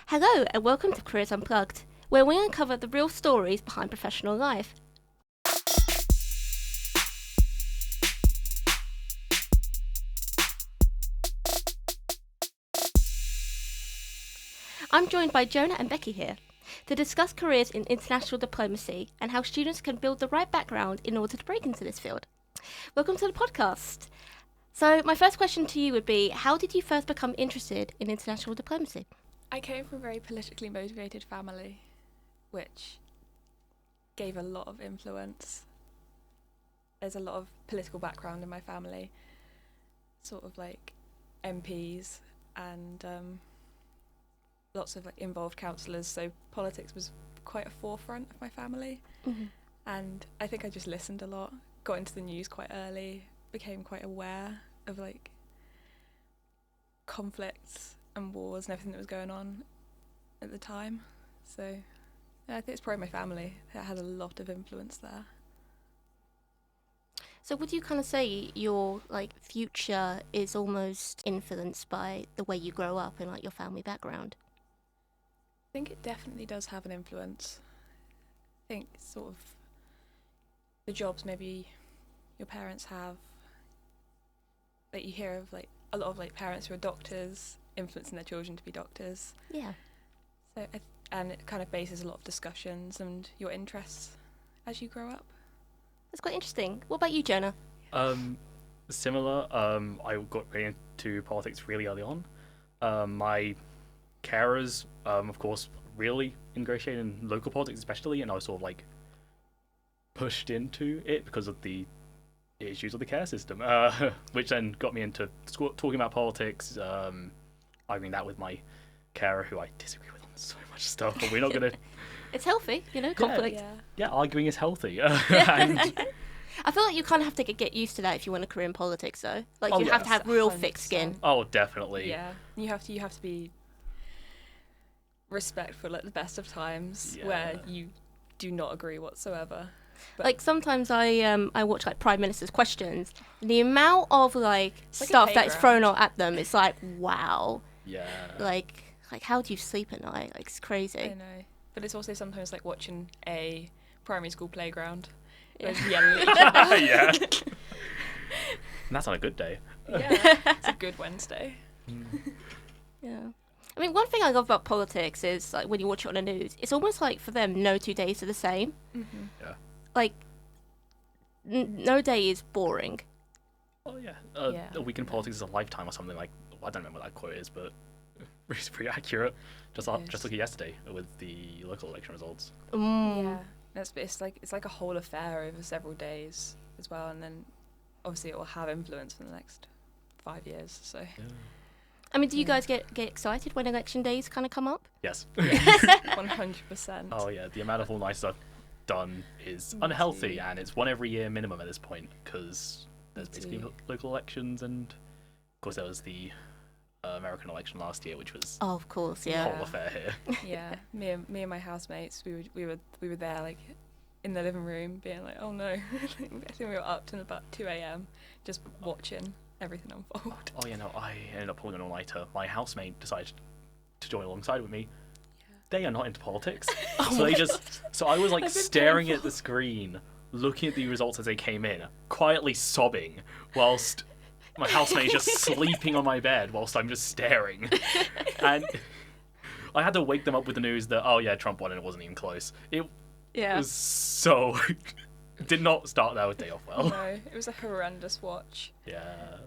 Hello and welcome to Careers Unplugged, where we uncover the real stories behind professional life. I'm joined by Jona and Becky here to discuss careers in international diplomacy and how students can build the right background in order to break into this field. Welcome to the podcast. So my first question to you would be, how did you first become interested in international diplomacy? I came from a very politically motivated family, which gave a lot of influence. There's a lot of political background in my family, sort of like MPs and lots of like involved councillors, so politics was quite a forefront of my family. Mm-hmm. And I think I just listened a lot, got into the news quite early, became quite aware of like conflicts and wars and everything that was going on at the time. So yeah, I think it's probably my family that had a lot of influence there. So would you kind of say your future is almost influenced by the way you grow up and your family background? I think it definitely does have an influence. I think sort of the jobs maybe your parents have, that you hear of a lot of parents who are doctors influencing their children to be doctors. Yeah. So and it kind of bases a lot of discussions and your interests as you grow up. That's quite interesting. What about you, Jonah? Similar. I got really into politics really early on. My carers, of course, really ingratiated in local politics especially, and I was sort of pushed into it because of the issues of the care system, which then got me into talking about politics, arguing that with my carer, who I disagree with on so much stuff, but we're not going to... It's healthy, conflict. Yeah, arguing is healthy. I feel like you kind of have to get used to that if you want a career in politics, though. You have to have real 100%. thick skin. Oh, definitely. Yeah, you have to be respectful at the best of times, where you do not agree whatsoever. But Sometimes I watch Prime Minister's questions, and the amount of stuff that's playground. thrown out at them, it's wow. Yeah. How do you sleep at night? It's crazy. I know, but it's also sometimes like watching a primary school playground. Yeah. Yeah. And that's on a good day. Yeah, it's a good Wednesday. Yeah. I mean, one thing I love about politics is when you watch it on the news, it's almost for them, no 2 days are the same. Mm-hmm. Yeah. No day is boring. Oh, yeah. A week in politics is a lifetime or something I don't remember what that quote is, but it's pretty accurate. Just look at yesterday with the local election results. Mm. Yeah, it's like a whole affair over several days as well, and then obviously it will have influence for the next 5 years. So. Yeah. I mean, do you guys get excited when election days kind of come up? Yes. 100%. Oh yeah, the amount of all-night stuff done is unhealthy, and it's one every year minimum at this point, because there's basically local elections, and of course there was the American election last year, which was of course, a yeah. whole affair here. Yeah, me and my housemates, we were there in the living room, being oh no, I think we were up till about 2 a.m. just watching everything unfold. Oh yeah, no, I ended up pulling an all-nighter. My housemate decided to join alongside with me. They are not into politics, so I was staring at the screen, looking at the results as they came in, quietly sobbing, whilst my housemate is just sleeping on my bed whilst I'm just staring. And I had to wake them up with the news that, oh yeah, Trump won and it wasn't even close. It was so... did not start our day off well. No, it was a horrendous watch. Yeah.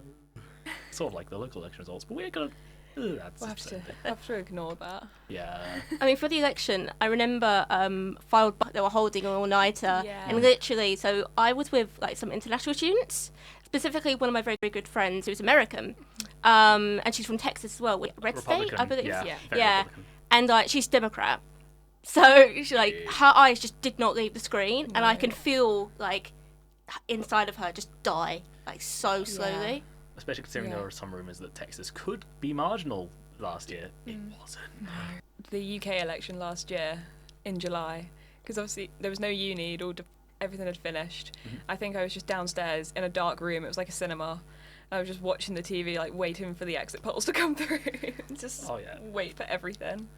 Sort of like the local election results, but we're gonna... We'll have to ignore that. Yeah. I mean, for the election, I remember they were holding an all-nighter, and literally, so I was with some international students, specifically one of my very, very good friends who's American, and she's from Texas as well, Red State, I believe. Yeah. And she's Democrat, so she, her eyes just did not leave the screen, and I can feel inside of her just die so slowly. Yeah. Especially considering there were some rumours that Texas could be marginal last year. It wasn't. No. The UK election last year in July, because obviously there was no uni, everything had finished. Mm-hmm. I think I was just downstairs in a dark room. It was like a cinema. I was just watching the TV, waiting for the exit polls to come through. Just wait for everything.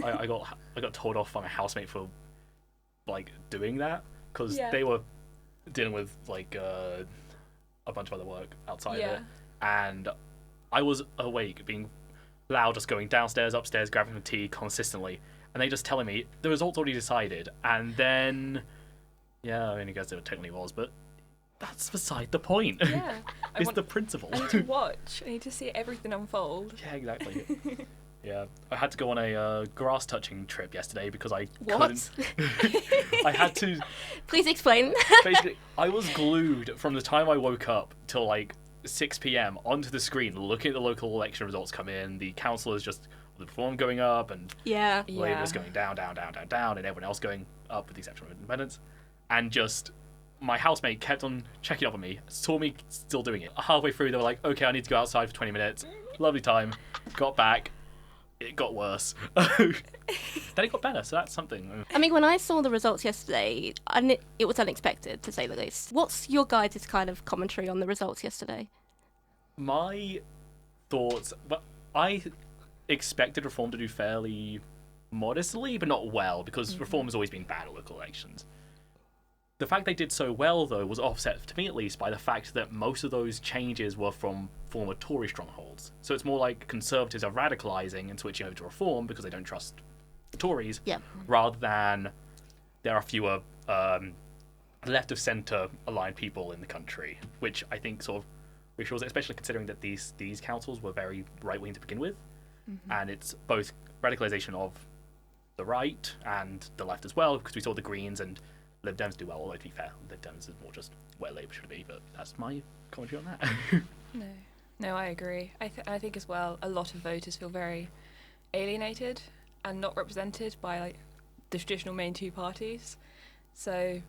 I got told off by my housemate for like doing that because Yeah. they were dealing with like a bunch of other work outside of it, and I was awake, being loud, just going downstairs, upstairs, grabbing the tea consistently, and they just telling me the results already decided, and then I mean, I guess it technically was, but that's beside the point. Yeah. It's the principle. I need to watch. I need to see everything unfold. Yeah, exactly. Yeah, I had to go on a grass touching trip yesterday because I What? couldn't. I had to. Please explain. Basically, I was glued from the time I woke up till like 6 p.m. onto the screen, looking at the local election results come in. The councillors just the reform going up, and Yeah. Labour's going down, down, down, down, down, and everyone else going up with the exception of independents. And just my housemate kept on checking up on me, saw me still doing it. Halfway through, they were like, "Okay, I need to go outside for 20 minutes." Lovely time. Got back. It got worse. Then it got better, so that's something. I mean, when I saw the results yesterday, it was unexpected, to say the least. What's your guys' kind of commentary on the results yesterday? My thoughts, but I expected Reform to do fairly modestly, but not well, because Reform has always been bad at local elections. The fact they did so well, though, was offset, to me at least, by the fact that most of those changes were from former Tory strongholds. So it's more like Conservatives are radicalising and switching over to Reform because they don't trust the Tories, rather than there are fewer left of centre aligned people in the country, which I think sort of reassures it, especially considering that these councils were very right-wing to begin with, and it's both radicalisation of the right and the left as well, because we saw the Greens and Lib Dems do well, although to be fair, Lib Dems is more just where Labour should be, but that's my commentary on that. No, I agree. I think as well, a lot of voters feel very alienated and not represented by like the traditional main two parties, so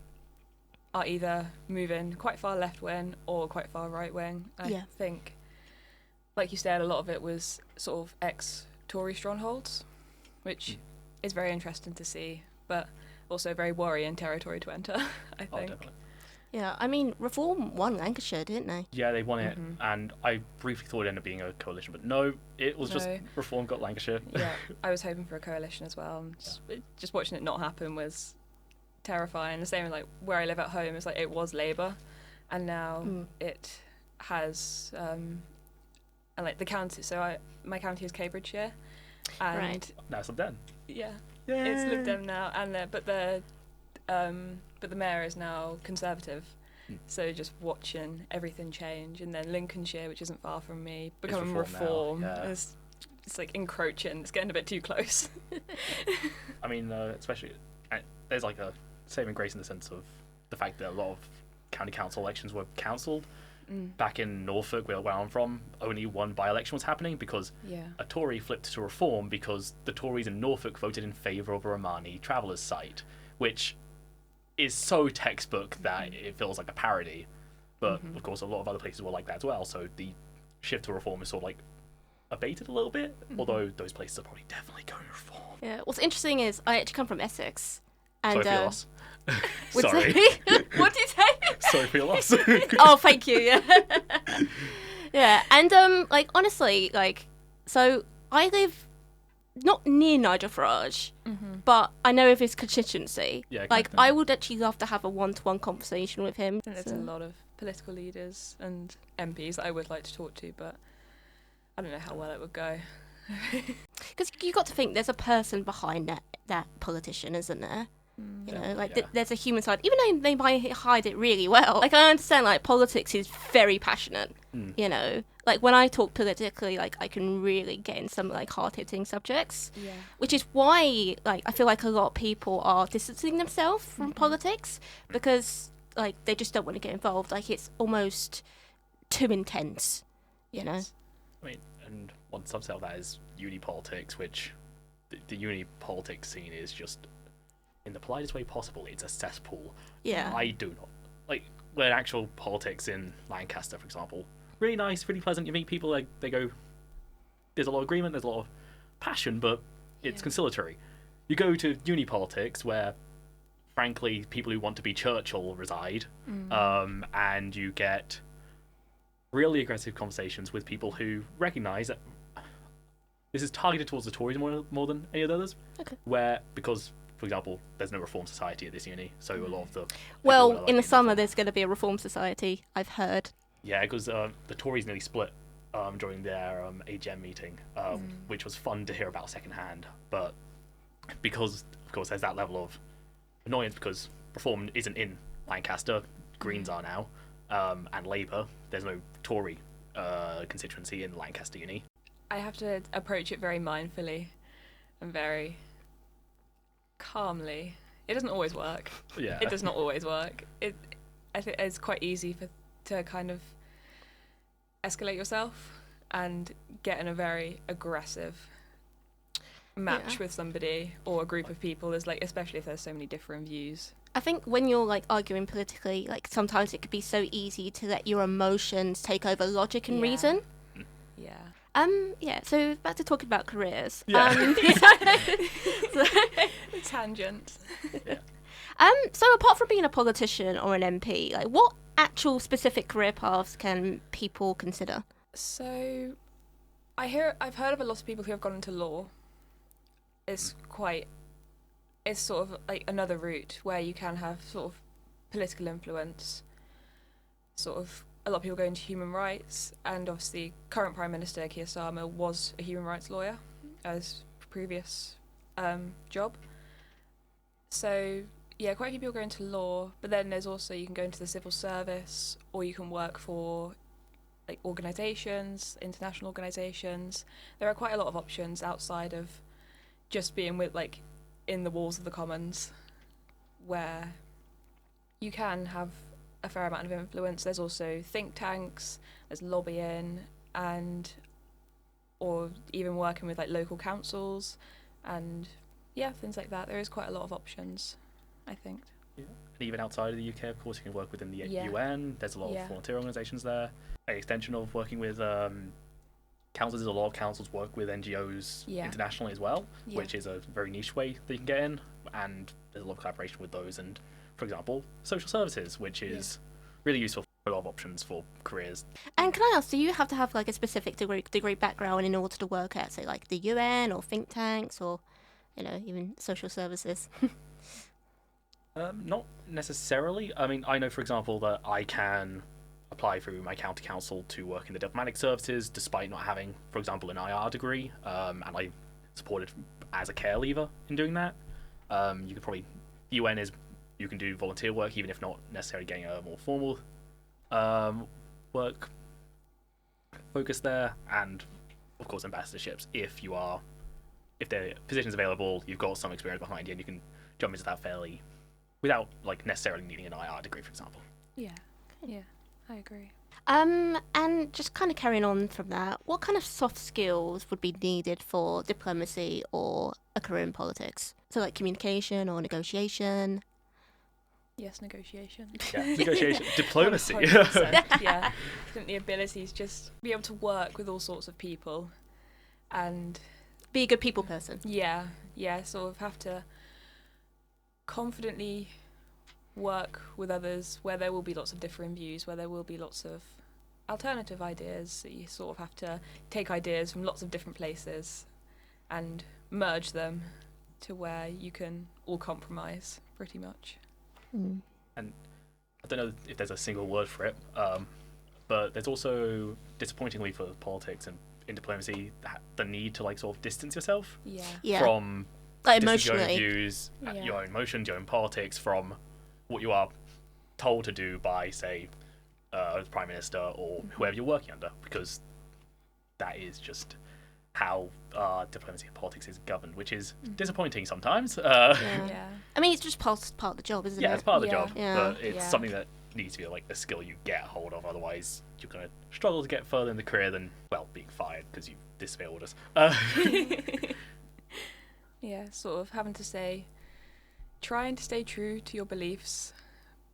are either moving quite far left wing or quite far right wing. I think, like you said, a lot of it was sort of ex-Tory strongholds, which is very interesting to see, but also very worrying territory to enter, I think. Oh, definitely. Yeah, I mean, Reform won Lancashire, didn't they? Yeah, they won it, and I briefly thought it ended up being a coalition, but no, it was just Reform got Lancashire. Yeah, I was hoping for a coalition as well. Just watching it not happen was terrifying. The same with like where I live at home, it's like it was Labour, and now it has and like the county. So my county is Cambridgeshire, and Now it's Lib Dem. Yeah, it's Lib Dem now, and but the mayor is now Conservative. So just watching everything change, and then Lincolnshire, which isn't far from me, becoming Reform. It's like encroaching. It's getting a bit too close. I mean, especially there's like a saving grace in the sense of the fact that a lot of county council elections were cancelled. Back in Norfolk, where I'm from, only one by-election was happening because a Tory flipped to Reform because the Tories in Norfolk voted in favour of a Romani travellers site, which is so textbook that it feels like a parody. But of course, a lot of other places were like that as well. So the shift to Reform is sort of like abated a little bit, although those places are probably definitely going Reform. Yeah. What's interesting is I actually come from Essex. And, Sorry for your loss. Sorry. What did you say? Sorry for your loss. Oh, thank you. Yeah. Yeah, and like honestly, like so I live not near Nigel Farage, but I know of his constituency. Yeah, like I would actually love to have a one-to-one conversation with him. I think there's a lot of political leaders and MPs that I would like to talk to, but I don't know how well it would go. Because you got to think there's a person behind that politician, isn't there? You know, like there's a human side, even though they might hide it really well. Like I understand, like politics is very passionate. You know, like when I talk politically, like I can really get in some like hard-hitting subjects. Yeah. Which is why, like, I feel like a lot of people are distancing themselves from politics because, like, they just don't want to get involved. Like it's almost too intense. You know. I mean, and one subset of that is uni politics, which the uni politics scene is just, in the politest way possible, it's a cesspool. Yeah. I do not like when actual politics in Lancaster, for example. Really nice, really pleasant. You meet people, like they go. There's a lot of agreement, there's a lot of passion, but it's conciliatory. You go to uni politics, where, frankly, people who want to be Churchill reside, and you get really aggressive conversations with people who recognise that this is targeted towards the Tories more than any of the others. Okay. Where, because, for example, there's no Reform Society at this uni, so a lot of the... Well, in the summer there's going to be a Reform Society, I've heard. Yeah, because the Tories nearly split during their AGM meeting, which was fun to hear about secondhand. But because, of course, there's that level of annoyance because Reform isn't in Lancaster, Greens are now, and Labour, there's no Tory constituency in Lancaster Uni. I have to approach it very mindfully and very calmly. It doesn't always work. Yeah. It does not always work. I think it's quite easy to kind of escalate yourself and get in a very aggressive match with somebody or a group of people. There's like, especially if there's so many different views. I think when you're like arguing politically, like sometimes it could be so easy to let your emotions take over logic and reason. Yeah. Yeah, so back to talking about careers. Yeah. Tangent. Yeah. So apart from being a politician or an MP, like what actual specific career paths can people consider? So I've heard of a lot of people who have gone into law. It's sort of like another route where you can have sort of political influence. Sort of a lot of people go into human rights, and obviously current Prime Minister Keir Starmer was a human rights lawyer as previous job. So yeah, quite a few people go into law, but then there's also you can go into the civil service, or you can work for like organisations, international organisations. There are quite a lot of options outside of just being with like in the walls of the Commons, where you can have a fair amount of influence. There's also think tanks, there's lobbying, or even working with like local councils, and yeah, things like that. There is quite a lot of options, I think. Yeah. And even outside of the UK, of course, you can work within the UN. There's a lot of volunteer organisations there. An extension of working with councils is a lot of councils work with NGOs internationally as well, which is a very niche way that you can get in, and there's a lot of collaboration with those. And for example, social services, which is really useful for a lot of options for careers. And can I ask, do you have to have like a specific degree background in order to work at, say, like the UN or think tanks or, even social services? Not necessarily. I mean, I know, for example, that I can apply through my county council to work in the diplomatic services despite not having, for example, an IR degree, and I supported as a care leaver in doing that. You could probably, UN is, you can do volunteer work even if not necessarily getting a more formal work focus there, and of course ambassadorships if there are positions available, you've got some experience behind you and you can jump into that fairly without like necessarily needing an IR degree, for example. Yeah, I agree. And just kind of carrying on from that, what kind of soft skills would be needed for diplomacy or a career in politics? So like communication or negotiation? Yes, negotiation. Yeah, negotiation. Diplomacy. 100%, yeah. I think the ability is just be able to work with all sorts of people and... be a good people person. Yeah, sort of have to confidently work with others where there will be lots of differing views, where there will be lots of alternative ideas. You sort of have to take ideas from lots of different places and merge them to where you can all compromise, pretty much. Mm. And I don't know if there's a single word for it, but there's also, disappointingly for politics and in diplomacy, the need to like sort of distance yourself from like your own emotionally views, your own emotions, your own politics, from what you are told to do by, say, the Prime Minister or whoever you're working under, because that is just how diplomacy and politics is governed, which is disappointing sometimes. I mean, it's just part of the job, isn't it? Yeah, it's part of the job, Yeah. but it's something that needs to be like a skill you get hold of, otherwise you're going to struggle to get further in the career than, well, being fired because you disfailed us. Yeah, sort of having to trying to stay true to your beliefs,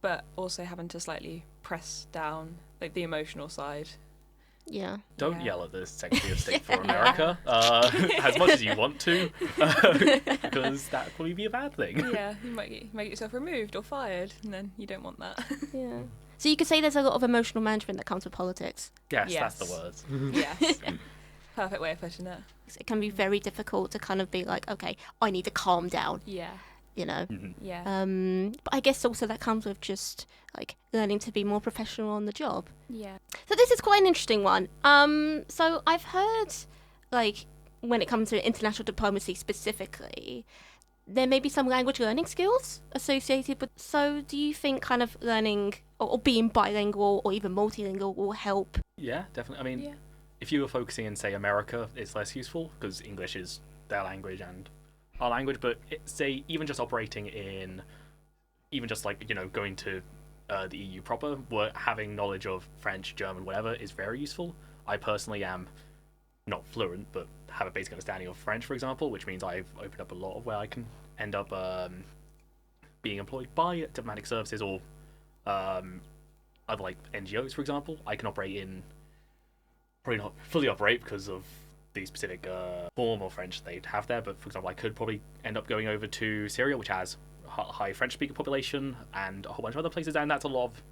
but also having to slightly press down like the emotional side. Yeah. Don't yell at the Secretary of State for America as much as you want to, because that would probably be a bad thing. Yeah, you might get yourself removed or fired, and then you don't want that. Yeah. So you could say there's a lot of emotional management that comes with politics. Yes. That's the word. Yes. perfect way of putting it. It can be very difficult to kind of be like, okay, I need to calm down. Yeah. You know. Yeah. But I guess also that comes with just like learning to be more professional on the job. Yeah. So this is quite an interesting one. So I've heard, like, when it comes to international diplomacy specifically, there may be some language learning skills associated with. So do you think kind of learning or being bilingual or even multilingual will help? Yeah, definitely. I mean, if you were focusing in, say, America, it's less useful because English is their language and our language, but say even just operating in, even just like, you know, going to the EU proper, having knowledge of French, German, whatever is very useful. I personally am not fluent, but have a basic understanding of French, for example, which means I've opened up a lot of where I can end up being employed by diplomatic services or other like NGOs, for example. I can operate in, probably not fully operate because of the specific form of French they'd have there, but for example, I could probably end up going over to Syria, which has a high French speaker population, and a whole bunch of other places, and that's a lot of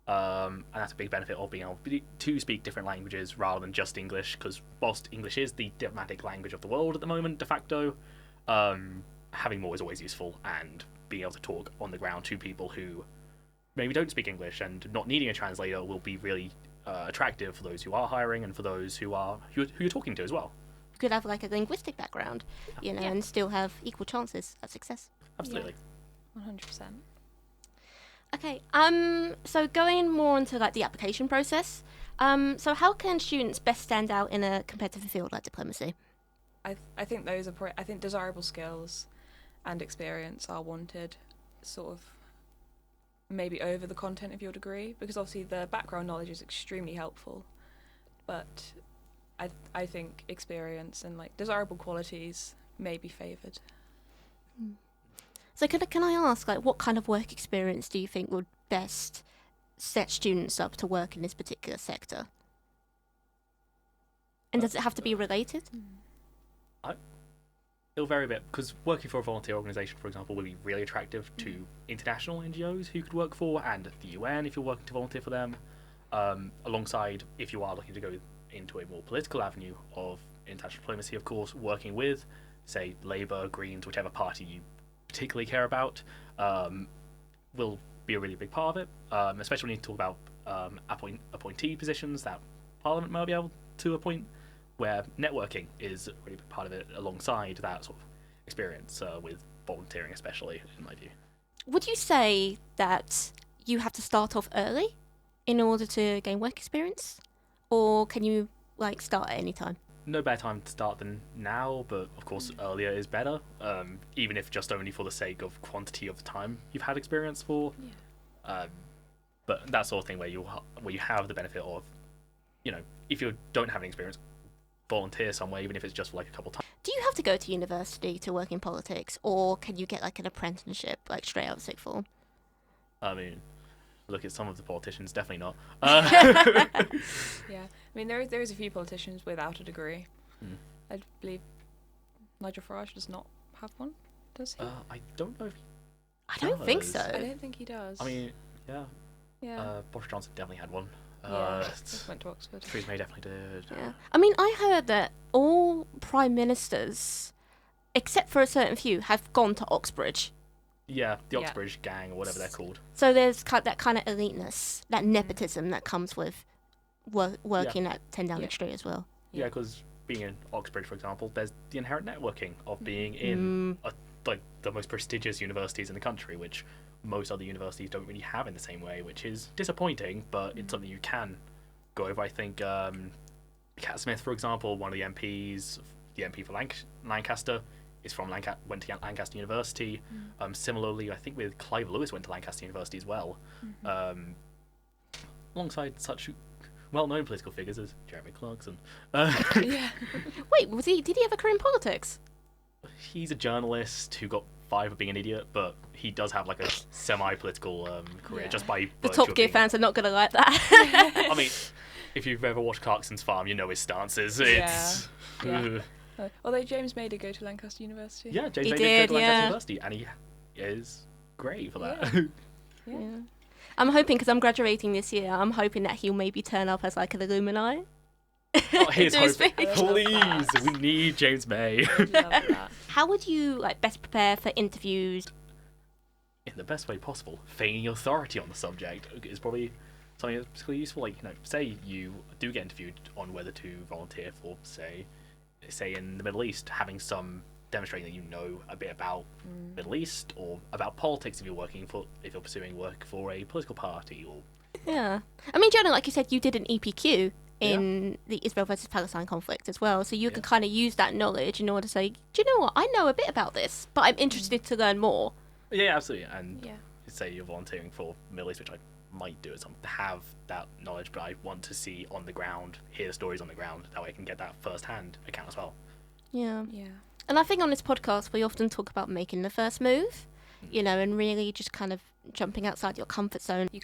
and that's a big benefit of being able to speak different languages rather than just English, because whilst English is the diplomatic language of the world at the moment, de facto, having more is always useful, and being able to talk on the ground to people who maybe don't speak English and not needing a translator will be really attractive for those who are hiring and for those who you're talking to as well. You could have like a linguistic background, you know, and still have equal chances at success. Absolutely. 100%. Okay, so going more into like the application process, so how can students best stand out in a competitive field like diplomacy? I think those are I think desirable skills and experience are wanted, sort of maybe over the content of your degree, because obviously the background knowledge is extremely helpful, but I think experience and like desirable qualities may be favoured. So can I ask, like, what kind of work experience do you think would best set students up to work in this particular sector? And does it have to be related? It'll vary a bit, because working for a volunteer organisation, for example, will be really attractive to international NGOs who could work for, and the UN if you're working to volunteer for them, alongside if you are looking to go into a more political avenue of international diplomacy, of course, working with, say, Labour, Greens, whichever party you particularly care about, will be a really big part of it, especially when you talk about appointee positions that Parliament might be able to appoint, where networking is a really big part of it alongside that sort of experience with volunteering, especially, in my view. Would you say that you have to start off early in order to gain work experience? Or can you, like, start at any time? No better time to start than now, but of course earlier is better, even if just only for the sake of quantity of the time you've had experience for. But that sort of thing where you have the benefit of, you know, if you don't have any experience, volunteer somewhere, even if it's just for like a couple times. Do you have to go to university to work in politics, or can you get like an apprenticeship like straight out of sixth form? I mean, look at some of the politicians, definitely not. Yeah, I mean there is a few politicians without a degree. I believe Nigel Farage does not have one, does he? I don't know if he I don't think so. I don't think he does. I mean, yeah. Yeah. Boris Johnson definitely had one. Just went to Oxford. Theresa May definitely did. Yeah. I mean, I heard that all prime ministers, except for a certain few, have gone to Oxbridge. Yeah, the Oxbridge gang or whatever they're called. So there's that kind of eliteness, that nepotism that comes with working at 10 Downing Street as well. Yeah, because being in Oxbridge, for example, there's the inherent networking of being in like the most prestigious universities in the country, which most other universities don't really have in the same way, which is disappointing, but it's something you can go over. I think Cat Smith, for example, one of the MPs, the MP for Lancaster, is from went to Lancaster University. Similarly, I think with Clive Lewis went to Lancaster University as well, alongside such well-known political figures as Jeremy Clarkson. Wait, did he have a career in politics? He's a journalist who got fired for being an idiot, but he does have like a semi-political career just by the Top Gear fans are not going to like that. I mean, if you've ever watched Clarkson's Farm, you know his stances. It's although James May did go to Lancaster University. Yeah, James May did go to Lancaster University, and he is great for that. Yeah. I'm hoping, because I'm graduating this year, I'm hoping that he'll maybe turn up as like an alumni. Oh, here's James hoping. May. I would love Please, that. we need James May. I would love that. How would you like best prepare for interviews? In the best way possible, feigning authority on the subject is probably something that's particularly useful. Like, say you do get interviewed on whether to volunteer for, say in the Middle East, having some demonstrating that you know a bit about Middle East or about politics if you're pursuing work for a political party or. Yeah. I mean, Jona, like you said, you did an EPQ in the Israel versus Palestine conflict as well, so you could kind of use that knowledge in order to say, do you know what, I know a bit about this, but I'm interested to learn more. Yeah, absolutely. And Yeah. say you're volunteering for Middle East, which I might do at some, have that knowledge, but I want to see on the ground, hear the stories on the ground, that way I can get that first-hand account as well. Yeah. Yeah. And I think on this podcast, we often talk about making the first move, and really just kind of jumping outside your comfort zone. You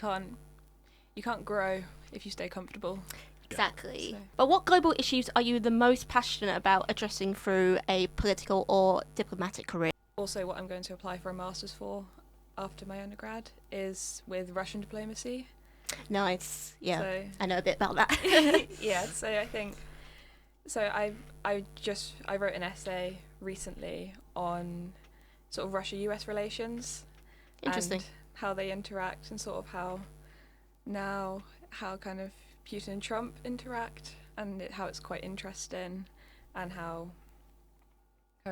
can't grow if you stay comfortable. Exactly. So- But what global issues are you the most passionate about addressing through a political or diplomatic career? Also, what I'm going to apply for a master's for after my undergrad is with Russian diplomacy. Nice. Yeah. So, I know a bit about that. yeah. So I think. So I wrote an essay recently on sort of Russia-US relations. Interesting. And how they interact and sort of how kind of Putin and Trump interact and how it's quite interesting and how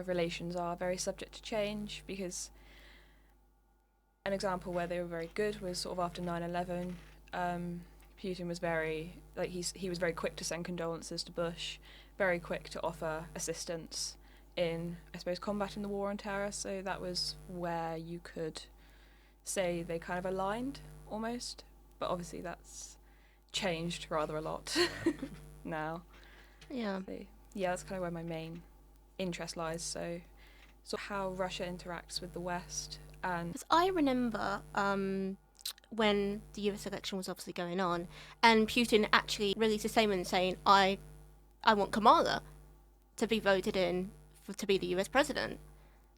relations are very subject to change, because an example where they were very good was sort of after 9/11. Putin was very he was very quick to send condolences to Bush, very quick to offer assistance in, I suppose, combating the war on terror. So that was where you could say they kind of aligned almost, but obviously that's changed rather a lot now. Yeah. So, yeah, that's kind of where my main interest lies. So how Russia interacts with the West. And Because I remember when the US election was obviously going on, and Putin actually released a statement saying, I want Kamala to be voted in to be the US president.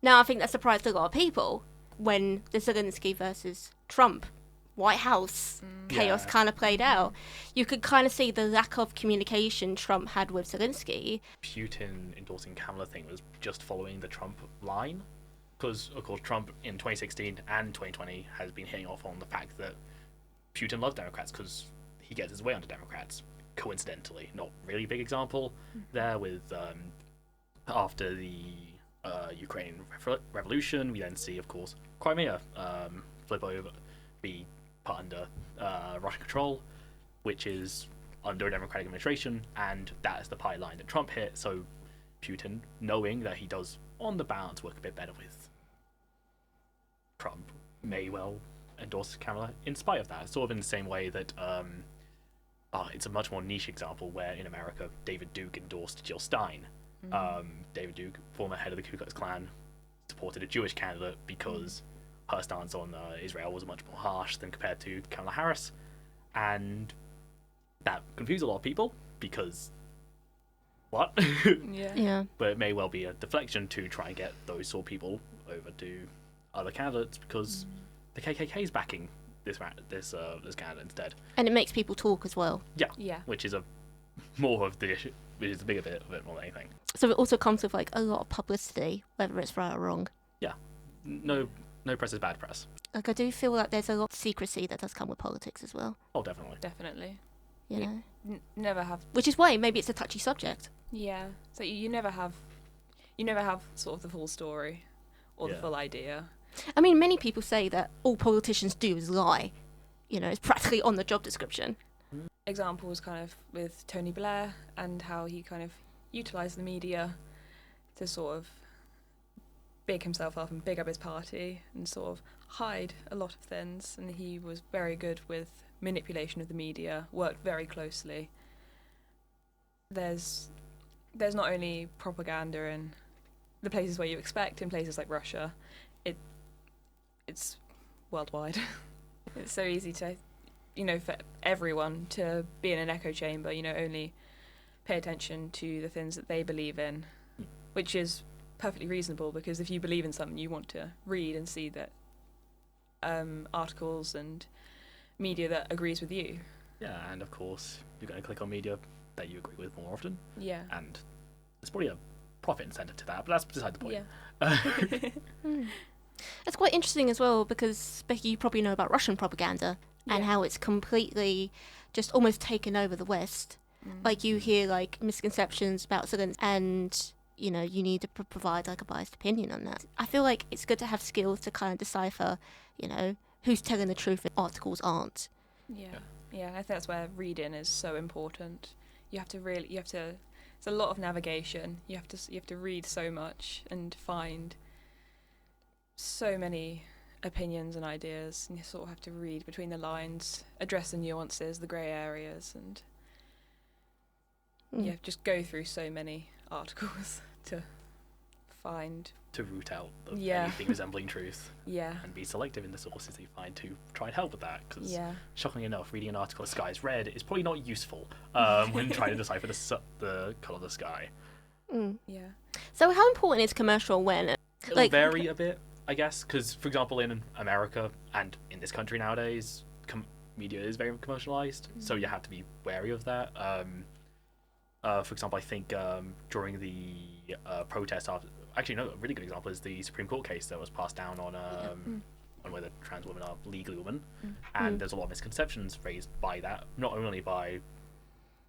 Now, I think that surprised a lot of people when the Zelensky versus Trump White House chaos Yeah. kind of played out. You could kind of see the lack of communication Trump had with Zelensky. Putin endorsing Kamala thing was just following the Trump line, because of course Trump in 2016 and 2020 has been hitting off on the fact that Putin loves Democrats because he gets his way under Democrats. Coincidentally, not really big example there with after the Ukrainian revolution, we then see, of course, Crimea flip over, be put under Russian control, which is under a democratic administration, and that is the pie line that Trump hit. So Putin, knowing that he does on the balance work a bit better with Trump, may well endorse Kamala in spite of that. Sort of in the same way that it's a much more niche example where in America David Duke endorsed Jill Stein. David Duke, former head of the Ku Klux Klan, supported a Jewish candidate because her stance on Israel was much more harsh than compared to Kamala Harris, and that confused a lot of people because what? yeah. Yeah. But it may well be a deflection to try and get those sort of people over to other candidates because the KKK is backing this candidate instead. And it makes people talk as well. Yeah. Which is a more of the issue, which is the bigger bit of it more than anything. So it also comes with like a lot of publicity, whether it's right or wrong. No press is bad press. Like I do feel like there's a lot of secrecy that does come with politics as well. Oh, definitely. Definitely. You Yeah. know, Never have. which is why maybe it's a touchy subject. Yeah. So you never have sort of the full story or the Yeah. full idea. I mean, many people say that all politicians do is lie. You know, it's practically on the job description. Examples kind of with Tony Blair and how he kind of utilised the media to sort of big himself up and big up his party and sort of hide a lot of things. And he was very good with manipulation of the media, worked very closely. There's not only propaganda in the places where you expect, in places like Russia, it's worldwide. It's so easy to, for everyone to be in an echo chamber, only pay attention to the things that they believe in, which is perfectly reasonable, because if you believe in something, you want to read and see that articles and media that agrees with you. Yeah, and of course, you're going to click on media that you agree with more often. Yeah. And there's probably a profit incentive to that, but that's beside the point. Yeah. It's quite interesting as well because, Becky, you probably know about Russian propaganda and how it's completely just almost taken over the West. Like, you hear, like, misconceptions about certain, and, you know, you need to provide, like, a biased opinion on that. I feel like it's good to have skills to kind of decipher, you know, who's telling the truth and articles aren't. Yeah, I think that's where reading is so important. It's a lot of navigation. You have to read so much and find so many opinions and ideas, and you sort of have to read between the lines, address the nuances, the grey areas, and just go through so many articles to root out anything resembling truth. Yeah. And be selective in the sources that you find to try and help with that, because shockingly enough, reading an article "The sky is red" is probably not useful when trying to decipher the colour of the sky. Yeah. So how important is commercial awareness? It'll vary a bit, I guess, because, for example, in America and in this country nowadays, media is very commercialized, so you have to be wary of that. For example, I think during the protest after... Actually, no, a really good example is the Supreme Court case that was passed down on whether trans women are legally women, and there's a lot of misconceptions raised by that, not only by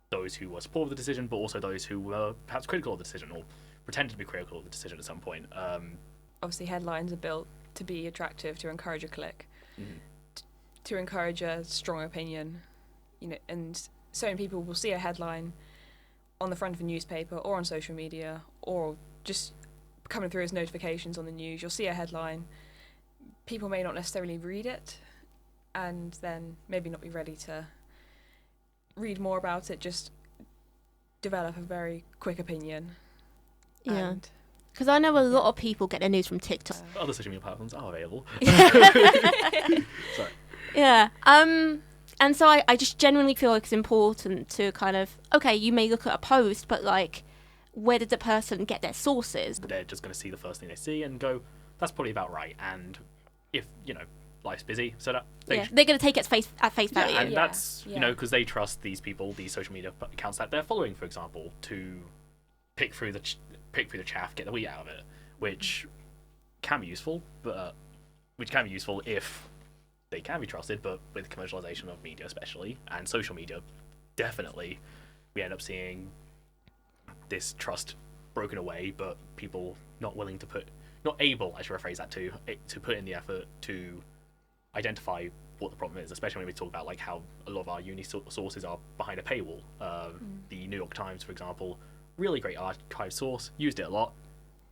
those who were supportive of the decision, but also those who were perhaps critical of the decision, or pretended to be critical of the decision at some point. Obviously, headlines are built to be attractive, to encourage a click, to encourage a strong opinion, you know, and so many people will see a headline on the front of a newspaper or on social media, or just coming through as notifications on the news. You'll see a headline, people may not necessarily read it, and then maybe not be ready to read more about it, just develop a very quick opinion. Yeah. Because I know a lot of people get their news from TikTok. Other social media platforms are available. Sorry. Yeah. And so I just genuinely feel like it's important to kind of, okay, you may look at a post, but, like, where did the person get their sources? They're just going to see the first thing they see and go, that's probably about right. And if, you know, life's busy, so that... they're going to take it at face value. Yeah, and that's, you know, because they trust these people, these social media accounts that they're following, for example, to pick through the chaff, get the wheat out of it, which can be useful, but if they can be trusted, but with commercialization of media especially, and social media, definitely, we end up seeing this trust broken away, but people not able, I should rephrase that, to put in the effort to identify what the problem is, especially when we talk about like how a lot of our uni sources are behind a paywall. The New York Times, for example, really great archive source, used it a lot,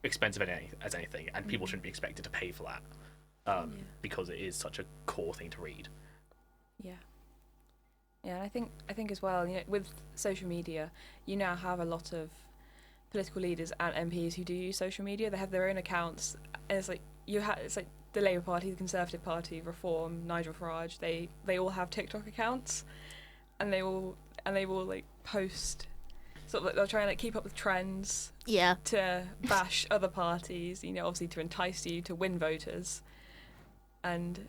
expensive as anything, and people shouldn't be expected to pay for that because it is such a core thing to read. Yeah, and I think as well, you know, with social media, you now have a lot of political leaders and MPs who do use social media. They have their own accounts, and it's like it's like the Labour Party, the Conservative Party, Reform, Nigel Farage. They all have TikTok accounts, and they all like post. Sort of like they'll try and like keep up with trends. Yeah. To bash other parties, you know, obviously to entice you to win voters, and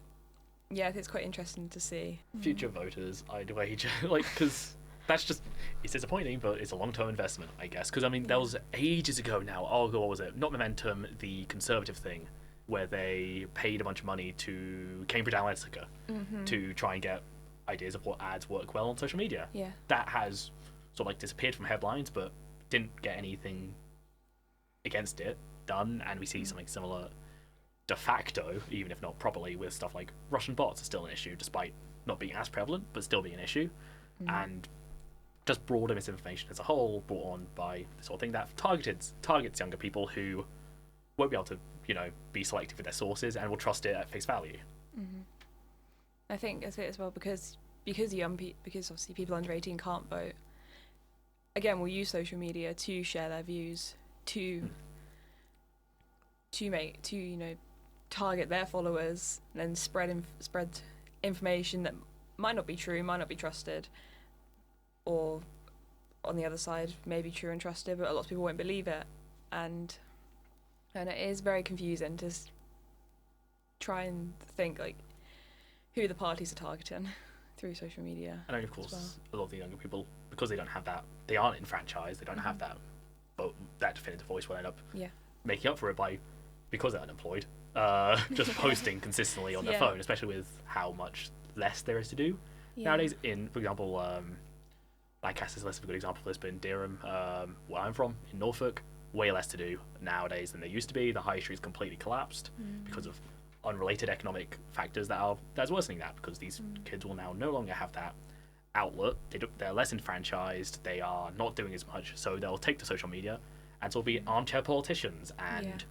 yeah, I think it's quite interesting to see. Future voters, I'd wager, like, because it's disappointing, but it's a long-term investment, I guess. Because I mean, that was ages ago now. Oh, what was it? Not Momentum, the Conservative thing, where they paid a bunch of money to Cambridge Analytica to try and get ideas of what ads work well on social media. Yeah. That has sort of like disappeared from headlines, but didn't get anything against it done, and we see something similar de facto, even if not properly, with stuff like Russian bots are still an issue, despite not being as prevalent, but still being an issue. And just broader misinformation as a whole, brought on by this whole thing that targets younger people who won't be able to, you know, be selective with their sources and will trust it at face value. I think that's it as well, because obviously people under 18 can't vote. Again, we'll use social media to share their views, to you know, target their followers, and then spread information that might not be true, might not be trusted, or on the other side may be true and trusted, but a lot of people won't believe it, and it is very confusing to try and think like who the parties are targeting, through social media. And then, of course, a lot of the younger people, because they don't have that, they aren't enfranchised, they don't have that, but that definitive voice will end up making up for it because they're unemployed, just posting consistently on their phone, especially with how much less there is to do nowadays. For example, Lancaster's less of a good example of this, but in Durham, where I'm from, in Norfolk, way less to do nowadays than there used to be. The high street's completely collapsed because of unrelated economic factors that's worsening that, because these kids will now no longer have that outlet. They're less enfranchised, they are not doing as much, so they'll take to social media and sort of be armchair politicians, and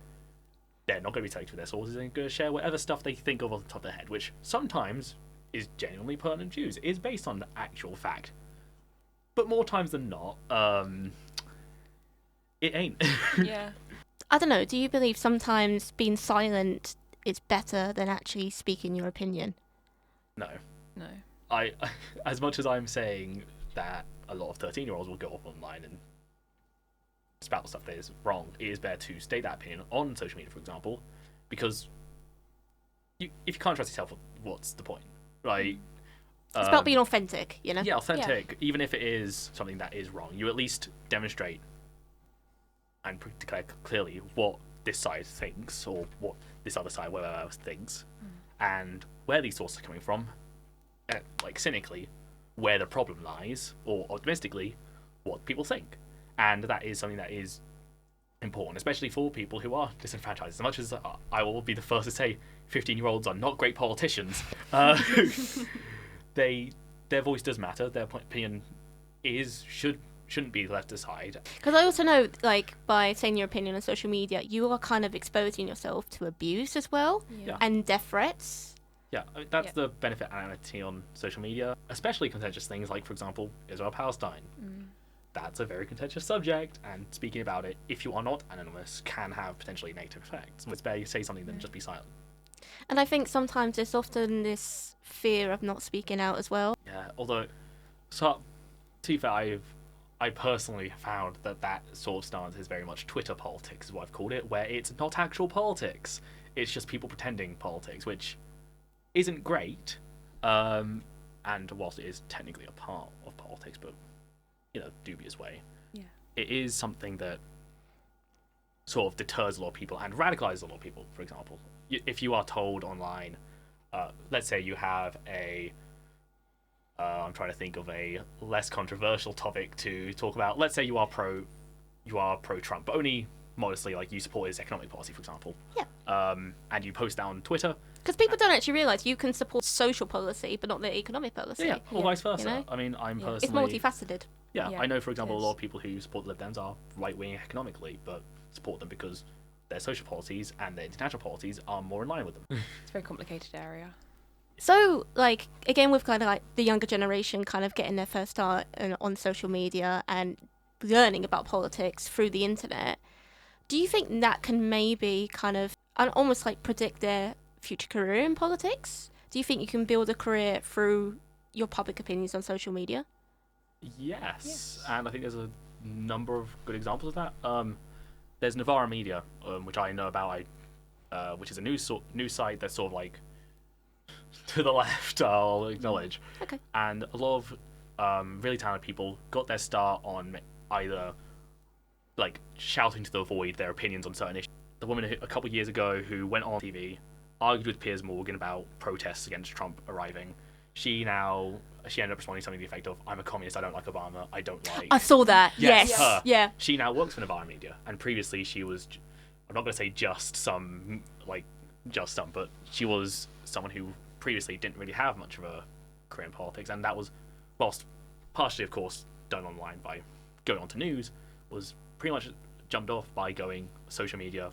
they're not going to be selective with their sources and going to share whatever stuff they think of off the top of their head, which sometimes is genuinely pertinent views, is based on actual fact. But more times than not, it ain't. I don't know, do you believe sometimes being silent is better than actually speaking your opinion? No. No. As much as I'm saying that a lot of 13-year-olds will go up online and spout stuff that is wrong, it is better to state that opinion on social media, for example, because if you can't trust yourself, what's the point, right? It's about being authentic, you know? Yeah, authentic. Even if it is something that is wrong, you at least demonstrate and declare clearly what this side thinks, or what this other side, whatever else thinks, and where these sources are coming from, and, like, cynically, where the problem lies, or optimistically, what people think. And that is something that is important, especially for people who are disenfranchised. As much as I will be the first to say 15-year-olds are not great politicians, their voice does matter. Their opinion shouldn't be left aside. Because I also know, like, by saying your opinion on social media, you are kind of exposing yourself to abuse as well, and death threats. Yeah, I mean, that's the benefit of anonymity on social media, especially contentious things like, for example, Israel-Palestine. That's a very contentious subject, and speaking about it, if you are not anonymous, can have potentially negative effects. It's better you say something than just be silent. And I think sometimes there's often this fear of not speaking out as well. Yeah, although, so, to be fair, I personally found that sort of stance is very much Twitter politics, is what I've called it, where it's not actual politics. It's just people pretending politics, which isn't great, and whilst it is technically a part of politics, but in a dubious way, it is something that sort of deters a lot of people and radicalizes a lot of people. For example, if you are told online, let's say you have I'm trying to think of a less controversial topic to talk about. Let's say you are pro-Trump, but only modestly, like you support his economic policy, for example. And you post that on Twitter. Because people don't actually realise you can support social policy, but not the economic policy. Yeah, or vice versa. You know? I mean, I'm personally... It's multifaceted. Yeah, I know, for example, a lot of people who support the Lib Dems are right-wing economically, but support them because their social policies and their international policies are more in line with them. It's a very complicated area. So, like, again, with kind of like the younger generation kind of getting their first start on social media and learning about politics through the internet, do you think that can maybe kind of almost like predict their future career in politics? Do you think you can build a career through your public opinions on social media? Yes. And I think there's a number of good examples of that. There's Novara Media, which I know about, which is a news site that's sort of like to the left, I'll acknowledge. Okay. And a lot of really talented people got their start on either like shouting to the void their opinions on certain issues. The woman a couple of years ago who went on TV, argued with Piers Morgan about protests against Trump arriving. She ended up responding something to the effect of, "I'm a communist, I don't like Obama, I don't like..." I saw that. Yes. Yes. Her. Yeah. She now works for Novara Media, and previously she was, I'm not going to say just some, but she was someone who previously didn't really have much of a career in politics, and that was, whilst partially, of course, done online by going on to news, was pretty much jumped off by going social media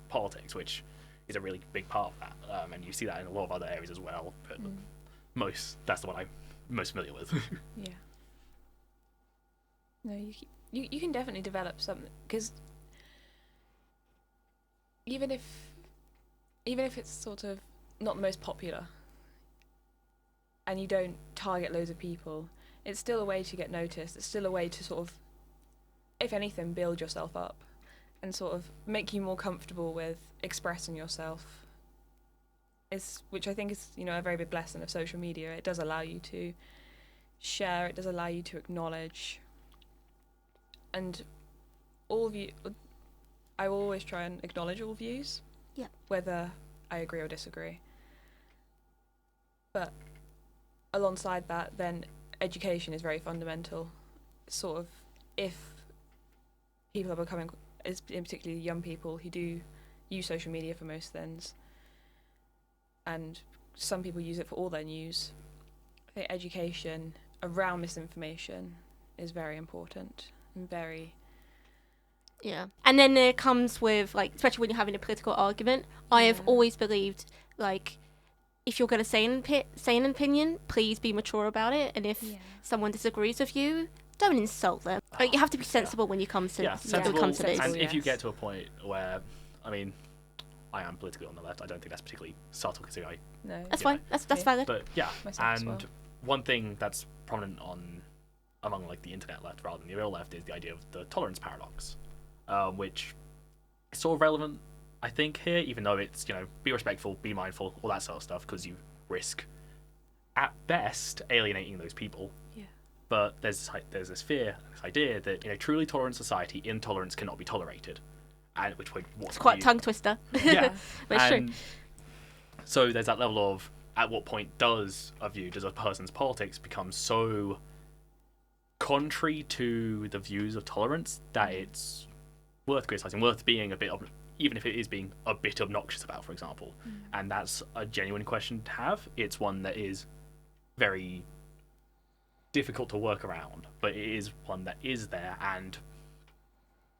politics, which is a really big part of that, and you see that in a lot of other areas as well, but that's the one I'm most familiar with. Yeah. No, you can definitely develop something, because even if it's sort of not the most popular and you don't target loads of people, it's still a way to get noticed. It's still a way to sort of, if anything, build yourself up and sort of make you more comfortable with expressing yourself. which I think is, a very big blessing of social media. It does allow you to share, it does allow you to acknowledge, and I will always try and acknowledge all views, whether I agree or disagree. But alongside that, then education is very fundamental. Sort of, if people are becoming, in particularly young people who do use social media for most things, and some people use it for all their news, I think education around misinformation is very important and very... Yeah. And then there comes with, like, especially when you're having a political argument, I have always believed, like, if you're going to say an opinion, please be mature about it. And if someone disagrees with you, don't insult them. Like, you have to be sensible when you come to sensible, come to this. And if you get to a point where, I mean, I am politically on the left, I don't think that's particularly subtle considering That's fine. That's valid. But yeah, and one thing that's prominent among like the internet left rather than the real left is the idea of the tolerance paradox. Which is sort of relevant, I think, here, even though it's, be respectful, be mindful, all that sort of stuff, because you risk, at best, alienating those people. Yeah. But there's this fear, this idea that, truly tolerant society, intolerance cannot be tolerated. And at which point, it's quite a tongue twister. Yeah. But it's true. So there's that level of, at what point does a person's politics become so contrary to the views of tolerance that it's worth criticising, worth being even if it is being a bit obnoxious about, for example. And that's a genuine question to have. It's one that is very difficult to work around, but it is one that is there, and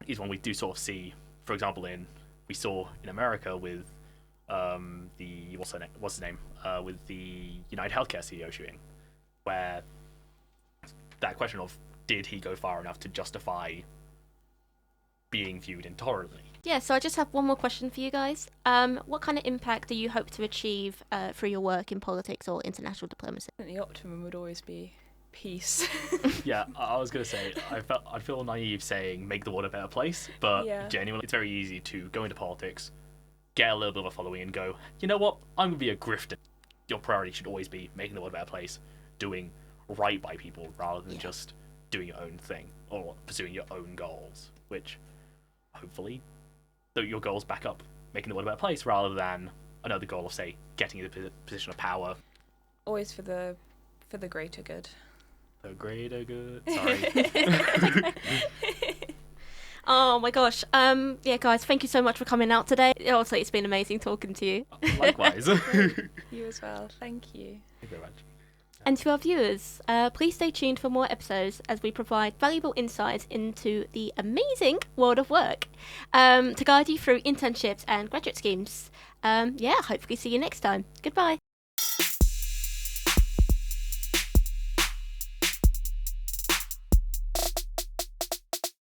is one we do sort of see, for example, we saw in America with the what's his name with the United Healthcare CEO shooting, where that question of did he go far enough to justify being viewed intolerantly. Yeah, so I just have one more question for you guys. What kind of impact do you hope to achieve through your work in politics or international diplomacy? I think the optimum would always be peace. Yeah, I was going to say, I feel naive saying make the world a better place, but genuinely, it's very easy to go into politics, get a little bit of a following and go, you know what, I'm going to be a grifter. Your priority should always be making the world a better place, doing right by people rather than just doing your own thing or pursuing your own goals, which hopefully your goals back up making the world a better place rather than another goal of, say, getting in a position of power. Always for the greater good. The greater good. Sorry. Oh my gosh. Yeah, guys, thank you so much for coming out today. Honestly, it's been amazing talking to you. Likewise. You as well. Thank you. Thank you very much. And to our viewers, please stay tuned for more episodes as we provide valuable insights into the amazing world of work to guide you through internships and graduate schemes. Hopefully see you next time. Goodbye.